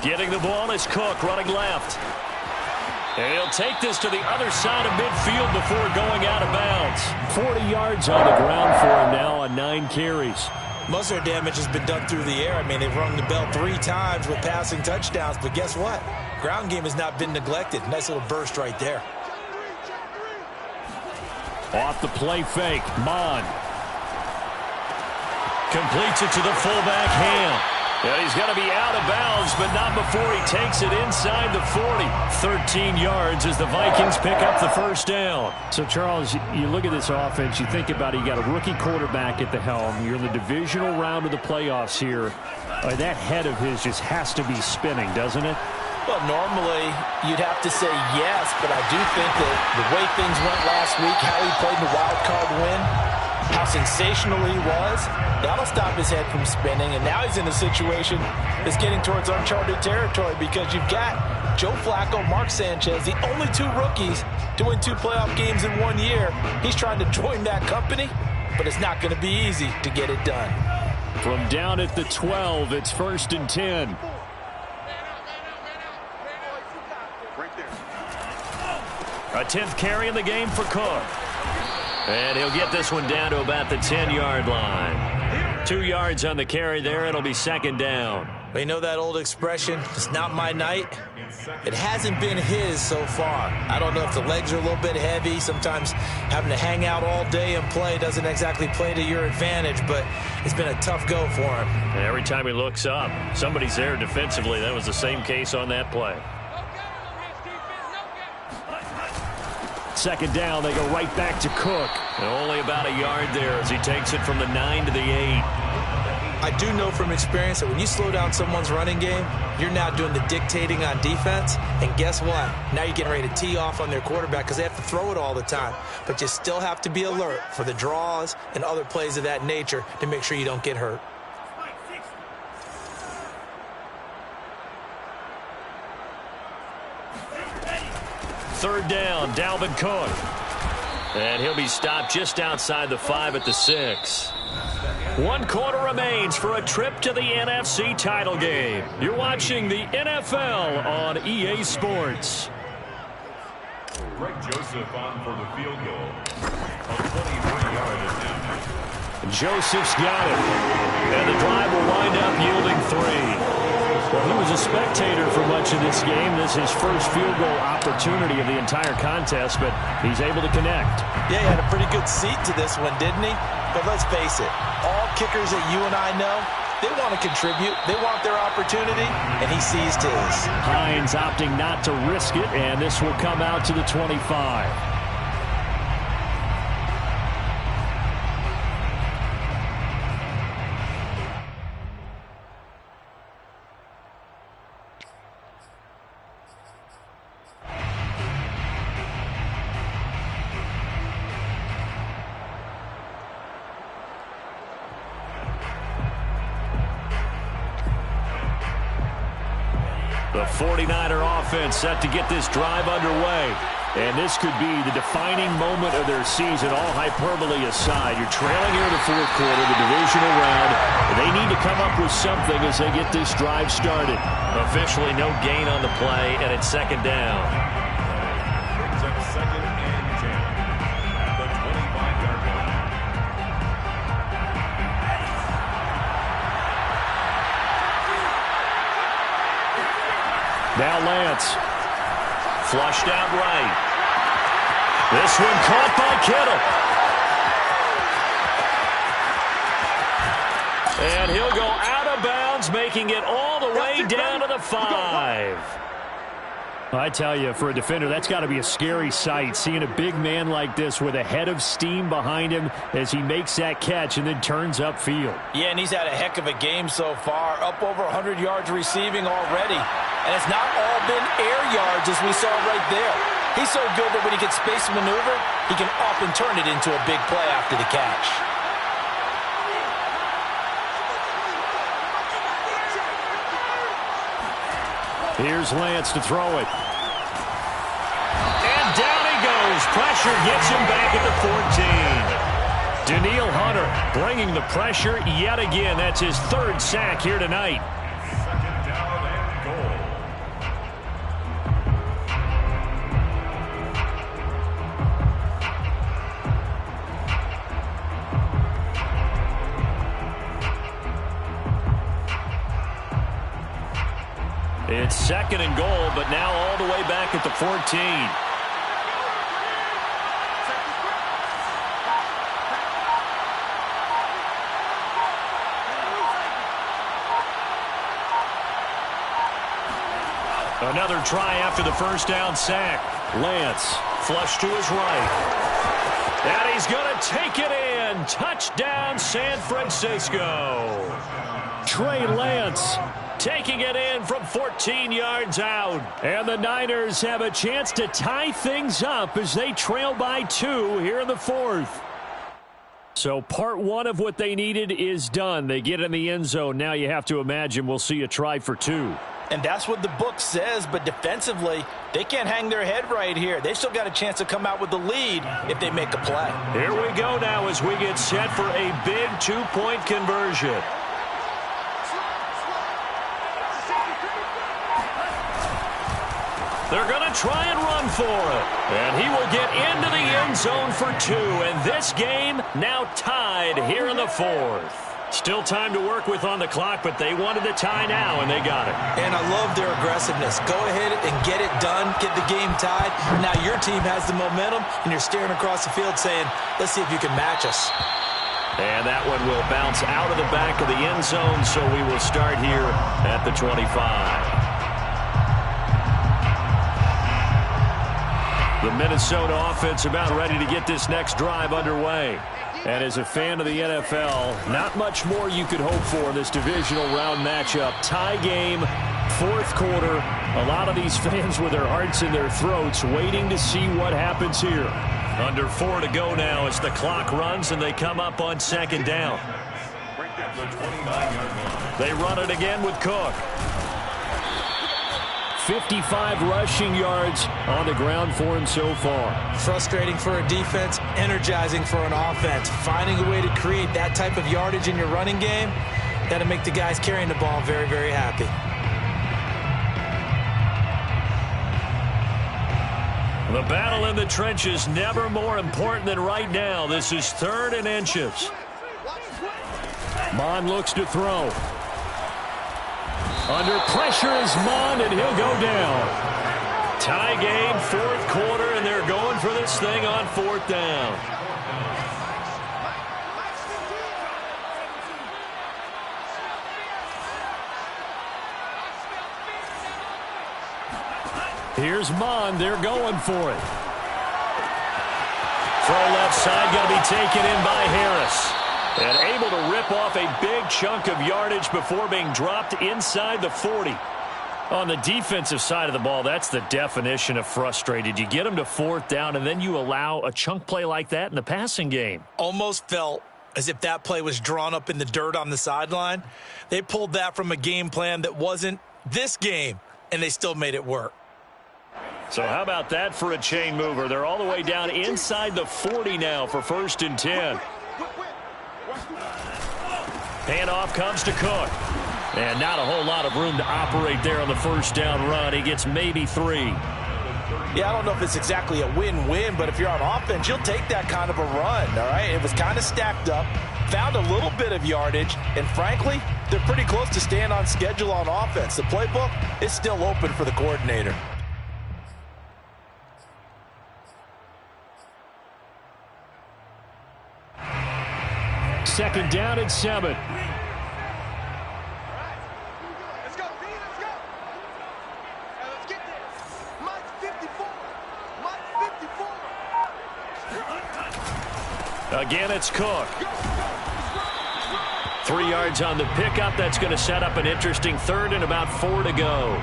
Getting the ball is Cook running left. And he'll take this to the other side of midfield before going out of bounds. 40 yards on the ground for him now on 9 carries. Most of their damage has been done through the air. I mean, they've rung the bell 3 times with passing touchdowns, but guess what? Ground game has not been neglected. Nice little burst right there. Off the play fake, Mon. Completes it to the fullback, Ham. And he's going to be out of bounds, but not before he takes it inside the 40. 13 yards as the Vikings pick up the first down. So, Charles, you look at this offense, you think about it, you got a rookie quarterback at the helm. You're in the divisional round of the playoffs here. That head of his just has to be spinning, doesn't it? Well, normally you'd have to say yes, but I do think that the way things went last week, how he played the wild card win, how sensational he was, that'll stop his head from spinning. And now he's in a situation that's getting towards uncharted territory because you've got Joe Flacco, Mark Sanchez, the only 2 rookies to win 2 playoff games in 1 year. He's trying to join that company, but it's not going to be easy to get it done. From down at the 12, it's 1st and 10. A 10th carry in the game for Cook. And he'll get this one down to about the 10-yard line. 2 yards on the carry there. It'll be 2nd down. But you know that old expression, it's not my night? It hasn't been his so far. I don't know if the legs are a little bit heavy. Sometimes having to hang out all day and play doesn't exactly play to your advantage, but it's been a tough go for him. And every time he looks up, somebody's there defensively. That was the same case on that play. 2nd down, they go right back to Cook. And only about a yard there as he takes it from the 9 to the 8. I do know from experience that when you slow down someone's running game, you're now doing the dictating on defense. And guess what? Now you're getting ready to tee off on their quarterback because they have to throw it all the time. But you still have to be alert for the draws and other plays of that nature to make sure you don't get hurt. Third down, Dalvin Cook. And he'll be stopped just outside the 5 at the 6. 1 quarter remains for a trip to the NFC title game. You're watching the NFL on EA Sports. Greg Joseph on for the field goal. On 23-yard attempt. Joseph's got it. And the drive will wind up yielding 3. Well, he was a spectator for much of this game. This is his first field goal opportunity of the entire contest, but he's able to connect. Yeah, he had a pretty good seat to this one, didn't he? But let's face it, all kickers that you and I know, they want to contribute. They want their opportunity, and he seized his. Hines opting not to risk it, and this will come out to the 25. The 49er offense set to get this drive underway. And this could be the defining moment of their season, all hyperbole aside. You're trailing here in the 4th quarter, the divisional round. And they need to come up with something as they get this drive started. Officially no gain on the play, and it's 2nd down. Brings up 2nd and 10 at the 25-yard line. Now Lance. Flushed out right. This one caught by Kittle. And he'll go out of bounds, making it all the way down to the 5. I tell you, for a defender, that's got to be a scary sight, seeing a big man like this with a head of steam behind him as he makes that catch and then turns upfield. Yeah, and he's had a heck of a game so far, up over 100 yards receiving already. And it's not all been air yards as we saw right there. He's so good that when he gets space to maneuver, he can often turn it into a big play after the catch. Here's Lance to throw it. And down he goes. Pressure gets him back at the 14. Danielle Hunter bringing the pressure yet again. That's his third sack here tonight. Second down and goal. It's second and goal, but now all the way back at the 14. Another try after the first down sack. Lance flush to his right. And he's going to take it in. Touchdown, San Francisco. Trey Lance taking it in from 14 yards out. And the Niners have a chance to tie things up as they trail by 2 here in the fourth. So part one of what they needed is done. They get in the end zone. Now you have to imagine we'll see a try for 2. And that's what the book says, but defensively, they can't hang their head right here. They still got a chance to come out with the lead if they make a play. Here we go now as we get set for a big 2-point conversion. They're going to try and run for it. And he will get into the end zone for 2. And this game now tied here in the fourth. Still time to work with on the clock, but they wanted the tie now, and they got it. And I love their aggressiveness. Go ahead and get it done, get the game tied. Now your team has the momentum, and you're staring across the field saying, let's see if you can match us. And that one will bounce out of the back of the end zone, so we will start here at the 25. The Minnesota offense about ready to get this next drive underway. And as a fan of the NFL, not much more you could hope for in this divisional round matchup. Tie game, fourth quarter. A lot of these fans with their hearts in their throats waiting to see what happens here. Under 4 to go now as the clock runs and they come up on second down. They run it again with Cook. 55 rushing yards on the ground for him so far. Frustrating for a defense, energizing for an offense. Finding a way to create that type of yardage in your running game, that'll make the guys carrying the ball very, very happy. The battle in the trenches never more important than right now. This is 3rd and inches. Mond looks to throw. Under pressure is Mond, and he'll go down. Tie game, fourth quarter, and they're going for this thing on 4th down. Here's Mond. They're going for it. Throw left side, going to be taken in by Harris. And able to rip off a big chunk of yardage before being dropped inside the 40. On the defensive side of the ball, that's the definition of frustrated. You get them to 4th down, and then you allow a chunk play like that in the passing game. Almost felt as if that play was drawn up in the dirt on the sideline. They pulled that from a game plan that wasn't this game, and they still made it work. So how about that for a chain mover? They're all the way down inside the 40 now for 1st and 10. Handoff comes to Cook. And not a whole lot of room to operate there on the first down run. He gets maybe 3. Yeah, I don't know if it's exactly a win-win, but if you're on offense, you'll take that kind of a run, all right? It was kind of stacked up, found a little bit of yardage, and frankly, they're pretty close to staying on schedule on offense. The playbook is still open for the coordinator. Second down and 7. Again, it's Cook. 3 yards on the pickup. That's going to set up an interesting 3rd and about 4 to go.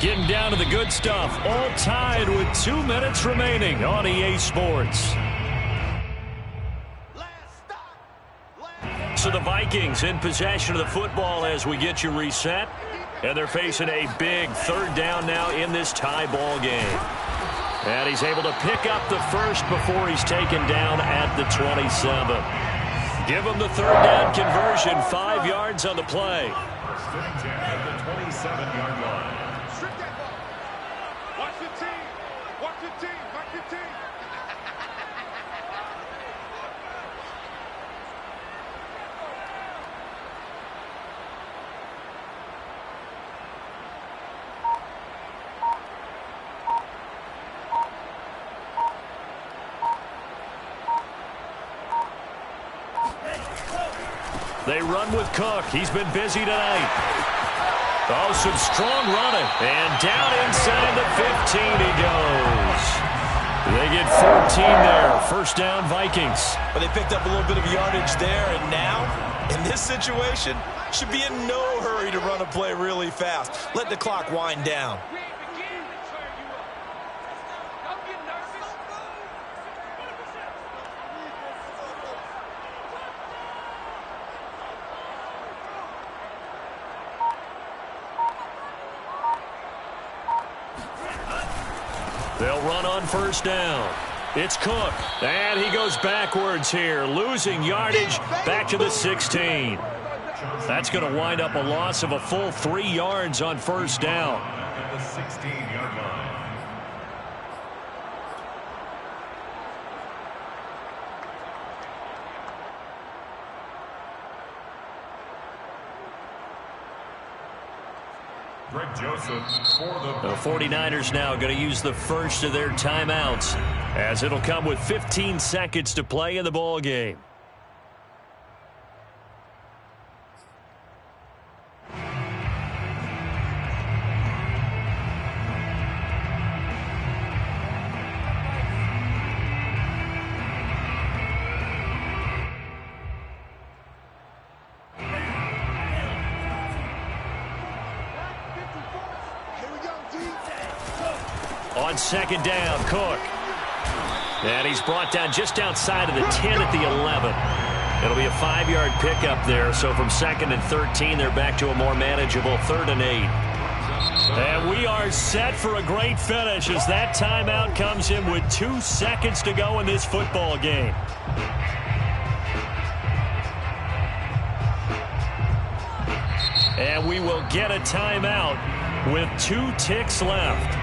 Getting down to the good stuff. All tied with 2 minutes remaining on EA Sports. So the Vikings in possession of the football as we get you reset. And they're facing a big 3rd down now in this tie ball game. And he's able to pick up the first before he's taken down at the 27. Give him the third down conversion, 5 yards on the play. First and 10 at the 27-yard line. Watch the team. Watch the team. Watch the team. They run with Cook. He's been busy tonight. Oh, some strong running. And down inside the 15 he goes. They get 14 there. First down, Vikings. But they picked up a little bit of yardage there, and now, in this situation, should be in no hurry to run a play really fast. Let the clock wind down. They'll run on first down. It's Cook. And he goes backwards here, losing yardage back to the 16. That's going to wind up a loss of a full 3 yards on first down. At the 16-yard line. Greg Joseph for The 49ers now going to use the first of their timeouts, as it'll come with 15 seconds to play in the ball game. On second down, Cook. And he's brought down just outside of the 10 at the 11. It'll be a 5-yard pickup there. So from 2nd and 13, they're back to a more manageable 3rd and 8. And we are set for a great finish as that timeout comes in with 2 seconds to go in this football game. And we will get a timeout with 2 ticks left.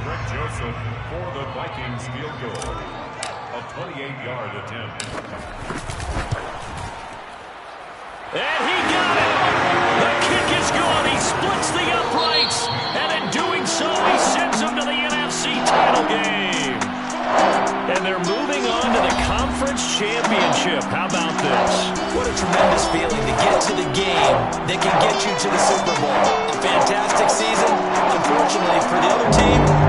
Greg Joseph for the Vikings field goal. A 28-yard attempt. And he got it! The kick is good. He splits the uprights. And in doing so, he sends them to the NFC title game. And they're moving on to the conference championship. How about this? What a tremendous feeling to get to the game that can get you to the Super Bowl. A fantastic season. Unfortunately for the other team,